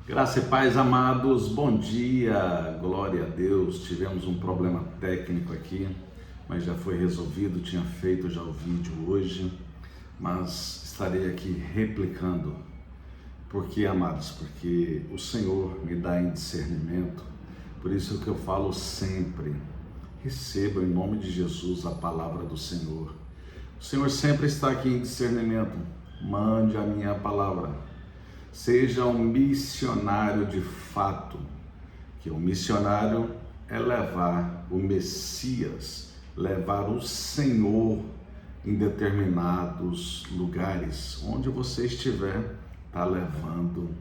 Graça e paz, amados, bom dia, glória a Deus. Tivemos um problema técnico aqui, mas já foi resolvido. Tinha feito já o vídeo hoje, mas estarei aqui replicando. Por que, amados? Porque o Senhor me dá em discernimento. Por isso que eu falo sempre: receba em nome de Jesus a palavra do Senhor. O Senhor sempre está aqui em discernimento. Mande a minha palavra. Seja um missionário de fato, que o missionário é levar o Messias, levar o Senhor em determinados lugares. Onde você estiver, está levando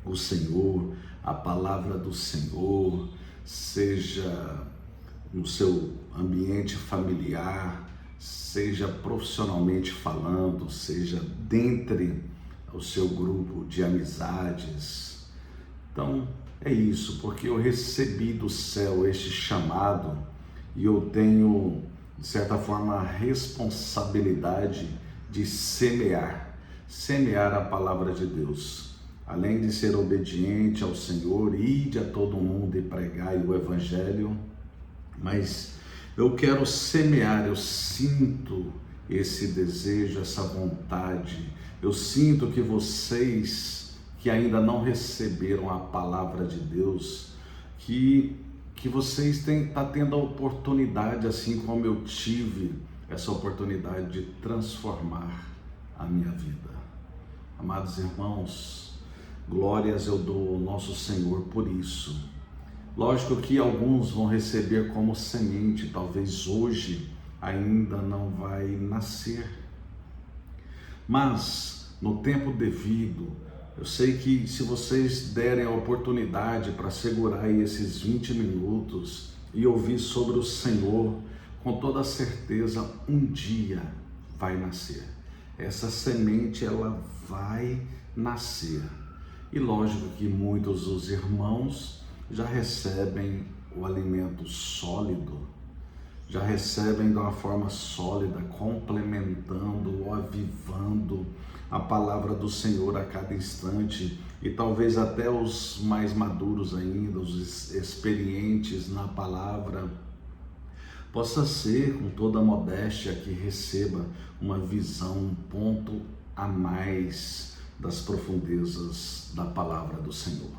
o Senhor, a palavra do Senhor, seja no seu ambiente familiar, seja profissionalmente falando, seja dentre o seu grupo de amizades. Então é isso, porque eu recebi do céu este chamado e eu tenho, de certa forma, a responsabilidade de semear a palavra de Deus. Além de ser obediente ao Senhor, ide a todo mundo e pregai o Evangelho, mas eu quero semear, eu sinto esse desejo, essa vontade. Eu sinto que vocês que ainda não receberam a palavra de Deus, que vocês estão tendo a oportunidade, assim como eu tive essa oportunidade, de transformar a minha vida. Amados irmãos, glórias eu dou ao nosso Senhor por isso. Lógico que alguns vão receber como semente, talvez hoje ainda não vai nascer, mas no tempo devido. Eu sei que se vocês derem a oportunidade para segurar aí esses 20 minutos e ouvir sobre o Senhor, com toda certeza um dia vai nascer. Essa semente, ela vai nascer. E lógico que muitos dos irmãos já recebem o alimento sólido, já recebem de uma forma sólida, complementando, avivando a palavra do Senhor a cada instante. E talvez até os mais maduros ainda, os experientes na palavra, possa ser, com toda a modéstia, que receba uma visão, um ponto a mais das profundezas da palavra do Senhor.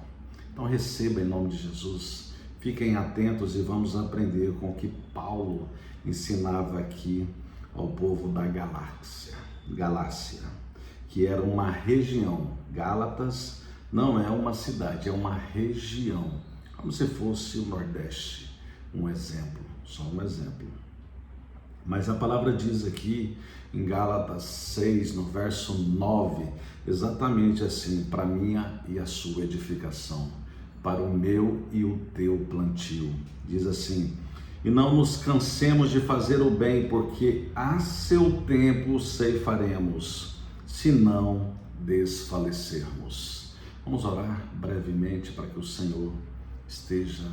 Então receba em nome de Jesus. Fiquem atentos e vamos aprender com o que Paulo ensinava aqui ao povo da Galácia, que era uma região. Gálatas não é uma cidade, é uma região, como se fosse o Nordeste, um exemplo, só um exemplo. Mas a palavra diz aqui em Gálatas 6, no verso 9, exatamente assim: para minha e a sua edificação, para o meu e o teu plantio. Diz assim: e não nos cansemos de fazer o bem, porque a seu tempo ceifaremos, se não desfalecermos. Vamos orar brevemente para que o Senhor esteja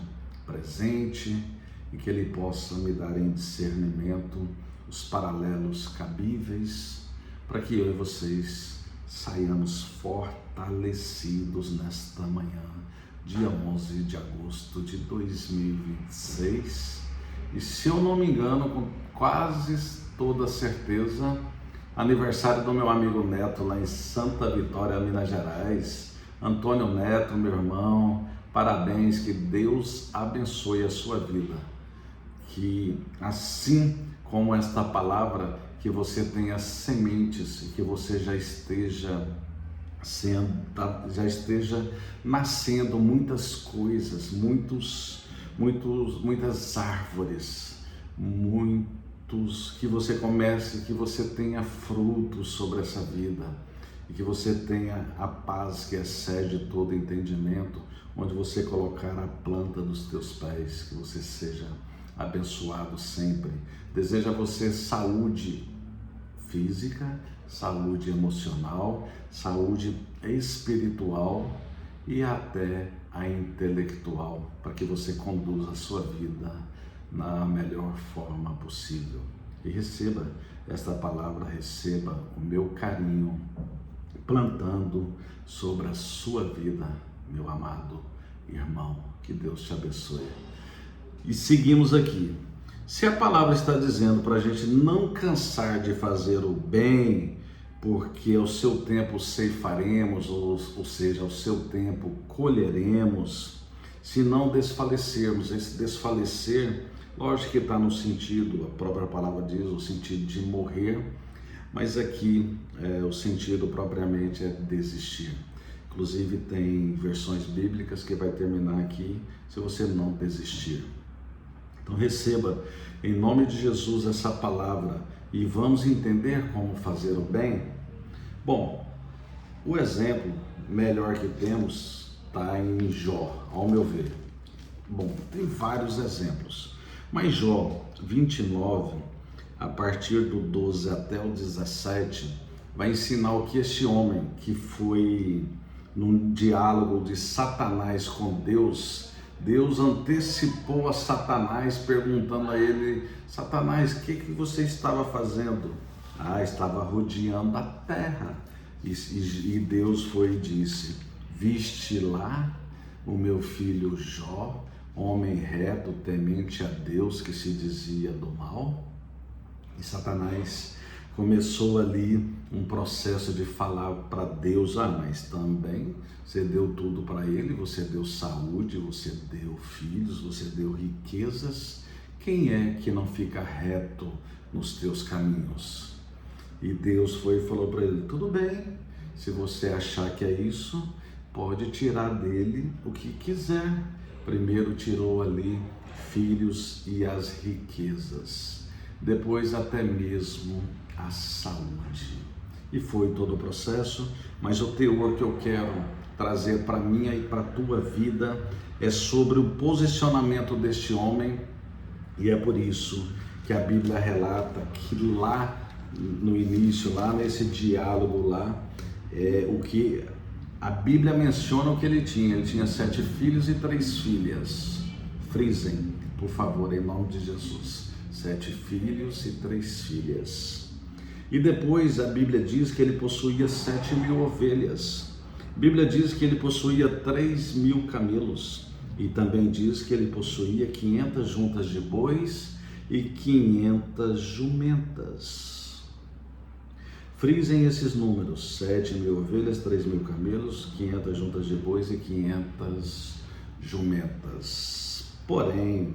presente e que Ele possa me dar em discernimento os paralelos cabíveis, para que eu e vocês saiamos fortalecidos nesta manhã, dia 11 de agosto de 2026, e se eu não me engano, com quase toda certeza, aniversário do meu amigo Neto lá em Santa Vitória, Minas Gerais. Antônio Neto, meu irmão, parabéns, que Deus abençoe a sua vida, que assim como esta palavra, que você tenha sementes e que você já esteja nascendo muitas coisas, muitas árvores, que você comece, que você tenha frutos sobre essa vida e que você tenha a paz que excede todo entendimento, onde você colocar a planta dos teus pés, que você seja abençoado sempre. Desejo a você saúde física, saúde emocional, saúde espiritual e até a intelectual, para que você conduza a sua vida na melhor forma possível. E receba esta palavra, receba o meu carinho, plantando sobre a sua vida meu amado irmão. Que Deus te abençoe. E seguimos aqui. Se a palavra está dizendo para a gente não cansar de fazer o bem, porque ao seu tempo ceifaremos, ou seja, ao seu tempo colheremos, se não desfalecermos. Esse desfalecer, lógico que está no sentido, a própria palavra diz, o sentido de morrer, mas aqui o sentido propriamente é desistir. Inclusive tem versões bíblicas que vai terminar aqui, se você não desistir. Então receba em nome de Jesus essa palavra e vamos entender como fazer o bem. Bom, o exemplo melhor que temos está em Jó, ao meu ver. Bom, tem vários exemplos, mas Jó 29, a partir do 12 até o 17, vai ensinar o que este homem, que foi num diálogo de Satanás com Deus, Deus antecipou a Satanás perguntando a ele: Satanás, o que você estava fazendo? Estava rodeando a terra. E Deus foi e disse: viste lá o meu filho Jó, homem reto, temente a Deus, que se dizia do mal? E Satanás começou ali um processo de falar para Deus: mas também você deu tudo para ele, você deu saúde, você deu filhos, você deu riquezas, quem é que não fica reto nos teus caminhos? E Deus foi e falou para ele: tudo bem, se você achar que é isso, pode tirar dele o que quiser. Primeiro tirou ali filhos e as riquezas, depois até mesmo a saúde. E foi todo o processo, mas o teor que eu quero trazer para minha e para a tua vida é sobre o posicionamento deste homem, e é por isso que a Bíblia relata que lá no início, lá nesse diálogo lá, o que a Bíblia menciona o que ele tinha 7 filhos e 3 filhas. Frisem, por favor, em nome de Jesus: 7 filhos e 3 filhas. E depois a Bíblia diz que ele possuía 7.000 ovelhas. A Bíblia diz que ele possuía 3.000 camelos. E também diz que ele possuía 500 juntas de bois e 500 jumentas. Frisem esses números: 7.000 ovelhas, 3.000 camelos, 500 juntas de bois e 500 jumentas. Porém,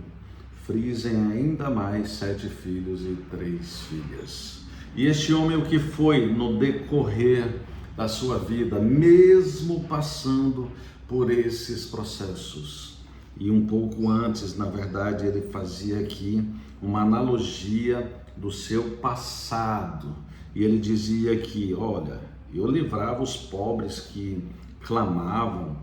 frisem ainda mais 7 filhos e 3 filhas. E este homem, o que foi no decorrer da sua vida, mesmo passando por esses processos? E um pouco antes, na verdade, ele fazia aqui uma analogia do seu passado. E ele dizia que, olha, eu livrava os pobres que clamavam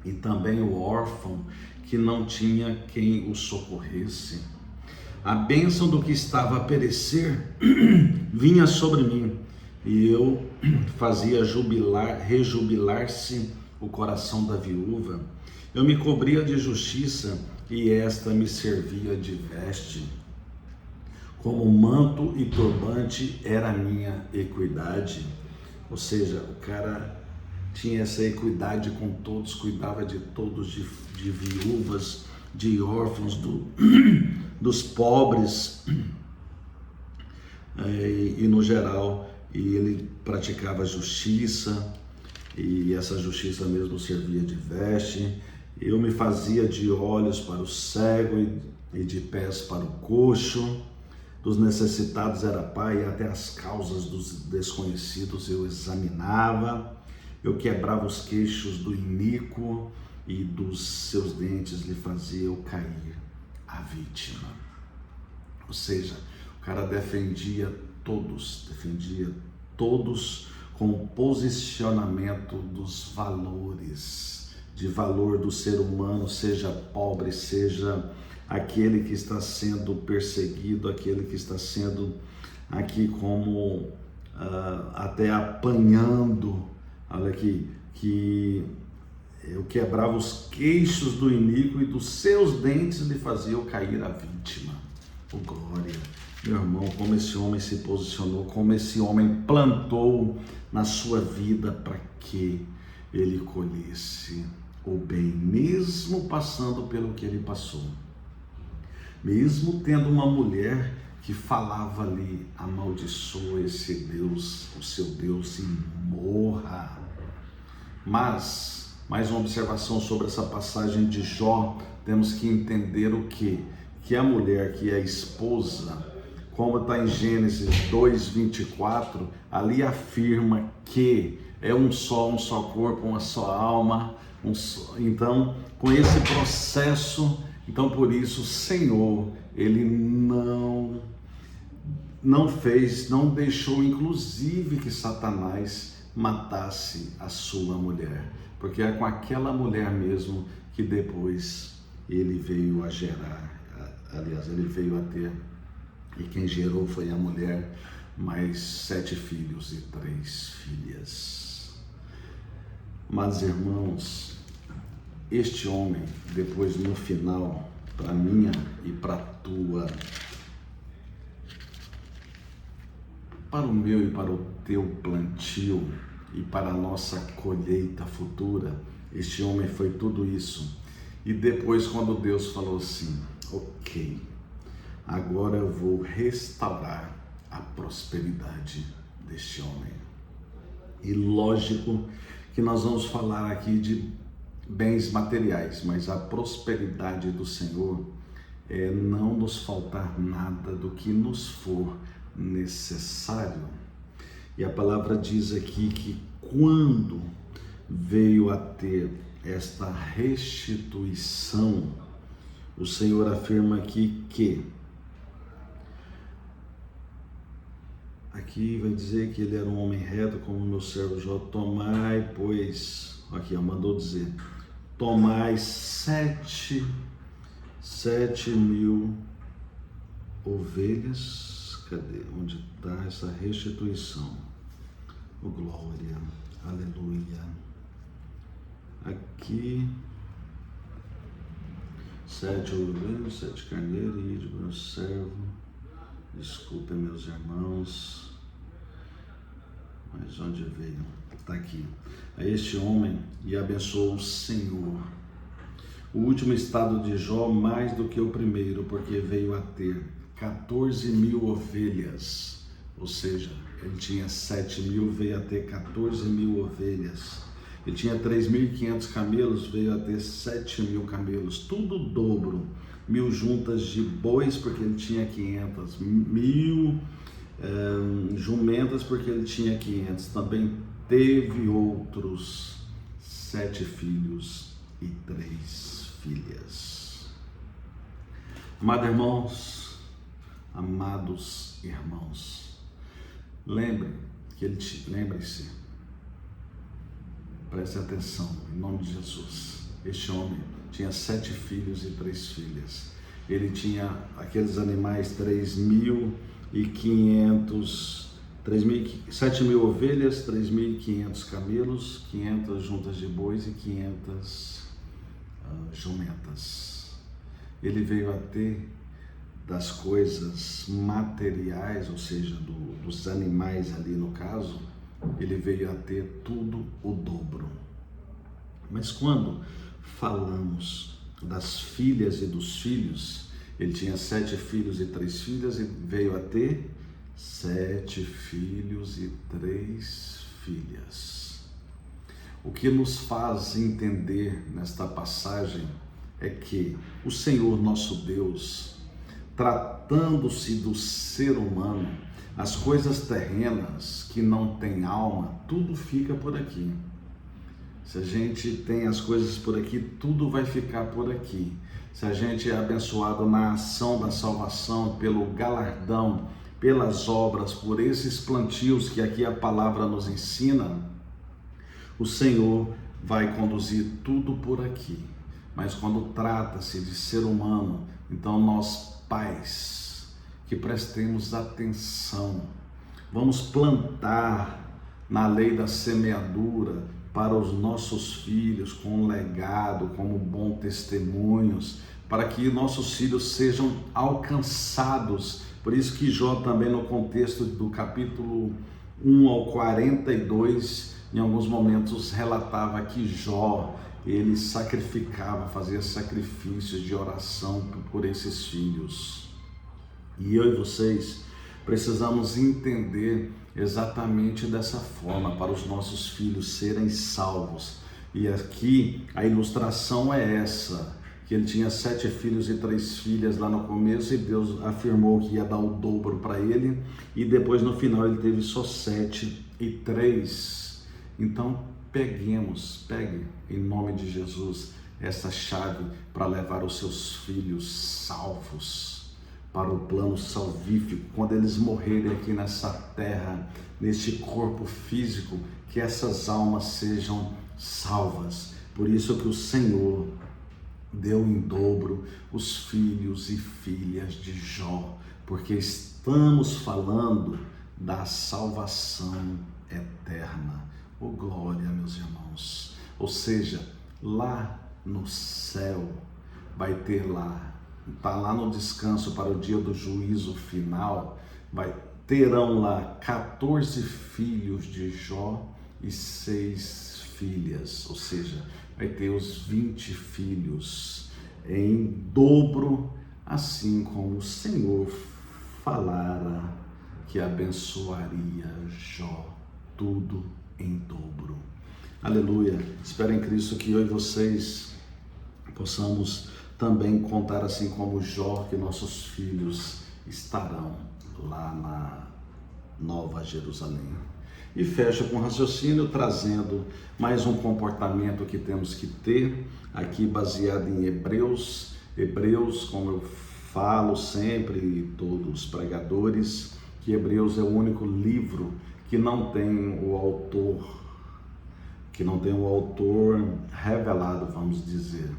e também o órfão que não tinha quem o socorresse. A bênção do que estava a perecer vinha sobre mim, e eu fazia rejubilar-se o coração da viúva. Eu me cobria de justiça, e esta me servia de veste. Como manto e turbante era a minha equidade. Ou seja, o cara tinha essa equidade com todos, cuidava de todos, de viúvas, de órfãos, dos pobres, e no geral, e ele praticava justiça, e essa justiça mesmo servia de veste. Eu me fazia de olhos para o cego e de pés para o coxo. Dos necessitados era pai, e até as causas dos desconhecidos eu examinava. Eu quebrava os queixos do iníquo, e dos seus dentes lhe fazia eu cair a vítima. Ou seja, o cara defendia todos com o posicionamento dos valores, de valor do ser humano, seja pobre, seja aquele que está sendo perseguido, aquele que está sendo aqui como até apanhando. Olha aqui, que eu quebrava os queixos do iníquo, e dos seus dentes lhe fazia eu cair a vítima. Oh, glória! Meu irmão, como esse homem se posicionou, como esse homem plantou na sua vida para que ele colhesse o bem, mesmo passando pelo que ele passou. Mesmo tendo uma mulher que falava ali, amaldiçoa esse Deus, o seu Deus, e morra. Mas, mais uma observação sobre essa passagem de Jó, temos que entender o quê? Que a mulher, que é a esposa, como está em Gênesis 2:24, ali afirma que é um só corpo, uma só alma. Então, com esse processo, então por isso o Senhor, ele não fez, não deixou inclusive que Satanás matasse a sua mulher, porque é com aquela mulher mesmo que depois ele veio a gerar, aliás, ele veio a ter, e quem gerou foi a mulher, mais 7 filhos e 3 filhas. Mas irmãos, este homem, depois no final, para minha e para o meu e para o teu plantio e para a nossa colheita futura, este homem foi tudo isso. E depois, quando Deus falou assim, ok, agora eu vou restaurar a prosperidade deste homem. E lógico que nós vamos falar aqui de bens materiais, mas a prosperidade do Senhor é não nos faltar nada do que nos for necessário. E a palavra diz aqui que quando veio a ter esta restituição, o Senhor afirma aqui que aqui vai dizer que ele era um homem reto como meu servo Jó. Tomai, pois, aqui mandou dizer, tomai 7.000 ovelhas. Cadê? Onde está essa restituição? Oh, glória, aleluia. Aqui, 7 ovelhas, 7 carneiros, e de meu servo. Desculpem, meus irmãos, mas onde veio? Está aqui. A este homem e abençoou o Senhor. O último estado de Jó mais do que o primeiro, porque veio a ter 14.000 ovelhas, ou seja, ele tinha 7.000, veio a ter 14.000 ovelhas. Ele tinha 3.500 camelos, veio a ter 7.000 camelos, tudo o dobro. 1.000 juntas de bois, porque ele tinha 500, 1.000 jumentas, porque ele tinha 500. Também teve outros 7 filhos e 3 filhas. Amados irmãos, lembre-se, preste atenção, em nome de Jesus. Este homem tinha 7 filhos e 3 filhas. Ele tinha aqueles animais 3.500, 7.000 ovelhas, 3.500 camelos, 500 juntas de bois e 500 jumentas. Ele veio a ter das coisas materiais, ou seja, dos animais ali no caso, ele veio a ter tudo o dobro. Mas quando falamos das filhas e dos filhos, ele tinha 7 filhos e 3 filhas e veio a ter 7 filhos e 3 filhas. O que nos faz entender nesta passagem é que o Senhor nosso Deus, tratando-se do ser humano, as coisas terrenas que não têm alma, tudo fica por aqui. Se a gente tem as coisas por aqui, tudo vai ficar por aqui. Se a gente é abençoado na ação da salvação, pelo galardão, pelas obras, por esses plantios que aqui a palavra nos ensina, o Senhor vai conduzir tudo por aqui. Mas quando trata-se de ser humano, então nós, pais, que prestemos atenção, vamos plantar na lei da semeadura para os nossos filhos, com um legado, como bons testemunhos, para que nossos filhos sejam alcançados. Por isso que Jó também, no contexto do capítulo 1 ao 42, em alguns momentos relatava que Jó, ele sacrificava, fazia sacrifícios de oração por esses filhos. E eu e vocês precisamos entender exatamente dessa forma para os nossos filhos serem salvos. E aqui a ilustração é essa, que ele tinha 7 filhos e 3 filhas lá no começo, e Deus afirmou que ia dar o dobro para ele, e depois no final ele teve só 7 e 3. Então pegue em nome de Jesus essa chave para levar os seus filhos salvos para o plano salvífico, quando eles morrerem aqui nessa terra, neste corpo físico, que essas almas sejam salvas. Por isso que o Senhor deu em dobro os filhos e filhas de Jó, porque estamos falando da salvação eterna. Oh glória, meus irmãos! Ou seja, lá no céu vai ter está lá no descanso para o dia do juízo final, terão lá 14 filhos de Jó e 6 filhas, ou seja, vai ter os 20 filhos em dobro, assim como o Senhor falara que abençoaria Jó, tudo em dobro. Aleluia! Espero em Cristo que eu e vocês possamos também contar, assim como Jó, que nossos filhos estarão lá na Nova Jerusalém. E fecha com raciocínio, trazendo mais um comportamento que temos que ter, aqui baseado em Hebreus. Hebreus, como eu falo sempre, todos os pregadores, que Hebreus é o único livro que não tem o autor revelado, vamos dizer.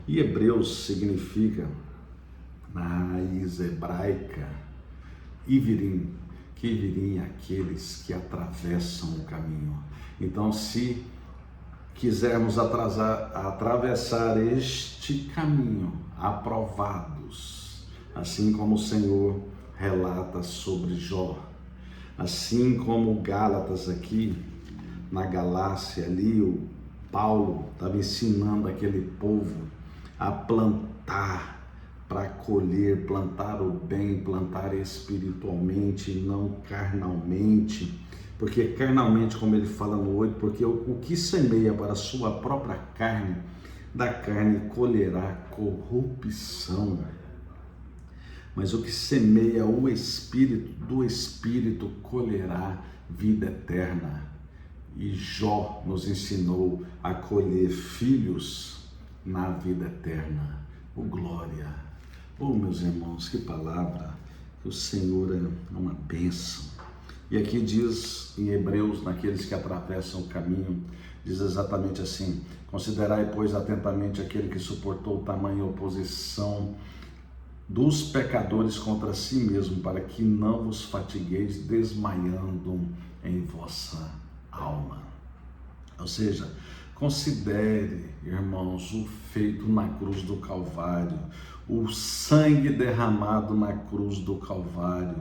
E Hebreus significa, na raiz hebraica, Ivirim, que Ivirim aqueles que atravessam o caminho. Então, se quisermos atravessar este caminho, aprovados, assim como o Senhor relata sobre Jó, assim como Gálatas aqui, na Galácia ali, o Paulo estava ensinando aquele povo a plantar para colher, plantar o bem, plantar espiritualmente, não carnalmente, porque carnalmente, como ele fala no 8, porque o que semeia para a sua própria carne, da carne colherá corrupção, mas o que semeia o Espírito, do Espírito colherá vida eterna. E Jó nos ensinou a colher filhos na vida eterna. Oh glória! Oh meus irmãos, que palavra! Que o Senhor é uma bênção. E aqui diz em Hebreus, naqueles que atravessam o caminho, diz exatamente assim: considerai, pois, atentamente aquele que suportou tamanha oposição dos pecadores contra si mesmo, para que não vos fatigueis desmaiando em vossa alma. Ou seja, considere, irmãos, o feito na cruz do Calvário, o sangue derramado na cruz do Calvário,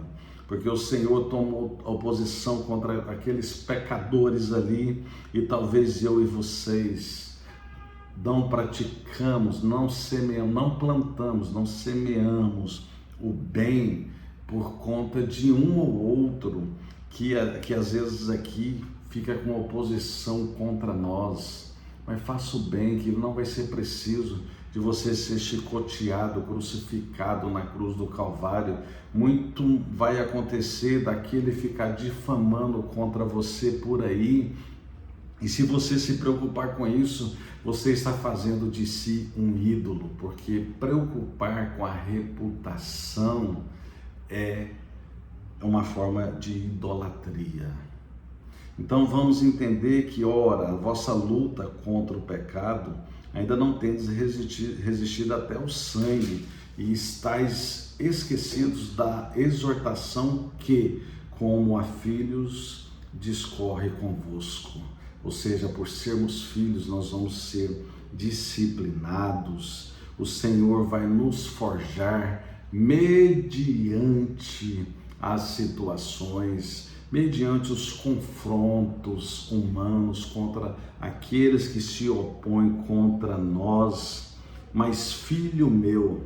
porque o Senhor tomou oposição contra aqueles pecadores ali, e talvez eu e vocês não praticamos, não semeamos, não plantamos, não semeamos o bem por conta de um ou outro que às vezes aqui fica com oposição contra nós. Mas faça o bem, que não vai ser preciso de você ser chicoteado, crucificado na cruz do Calvário. Muito vai acontecer daquele ficar difamando contra você por aí. E se você se preocupar com isso, você está fazendo de si um ídolo, porque preocupar com a reputação é uma forma de idolatria. Então vamos entender que, ora, a vossa luta contra o pecado ainda não tendes resistido até o sangue, e estáis esquecidos da exortação que, como a filhos, discorre convosco. Ou seja, por sermos filhos, nós vamos ser disciplinados. O Senhor vai nos forjar mediante as situações, mediante os confrontos humanos contra aqueles que se opõem contra nós. Mas, filho meu,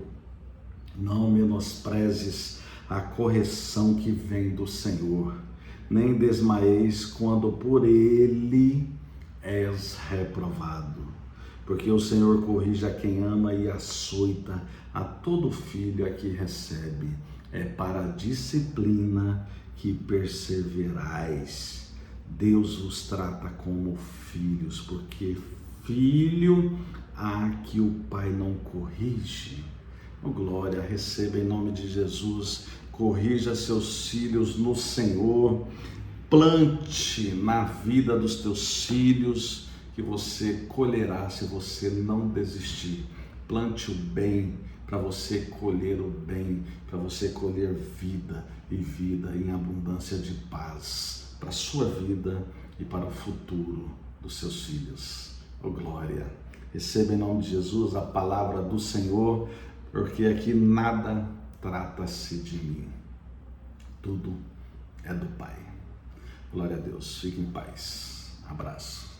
não menosprezes a correção que vem do Senhor, nem desmaieis quando por ele és reprovado. Porque o Senhor corrige a quem ama e açoita a todo filho a que recebe. É para a disciplina que perseverais. Deus vos trata como filhos, porque filho há que o Pai não corrige. Oh, glória, receba em nome de Jesus. Corrija seus filhos no Senhor. Plante na vida dos teus filhos, que você colherá se você não desistir. Plante o bem para você colher o bem, para você colher vida e vida em abundância de paz para a sua vida e para o futuro dos seus filhos. Oh, glória! Receba em nome de Jesus a palavra do Senhor, porque aqui nada trata-se de mim, tudo é do Pai. Glória a Deus, fique em paz. Abraço.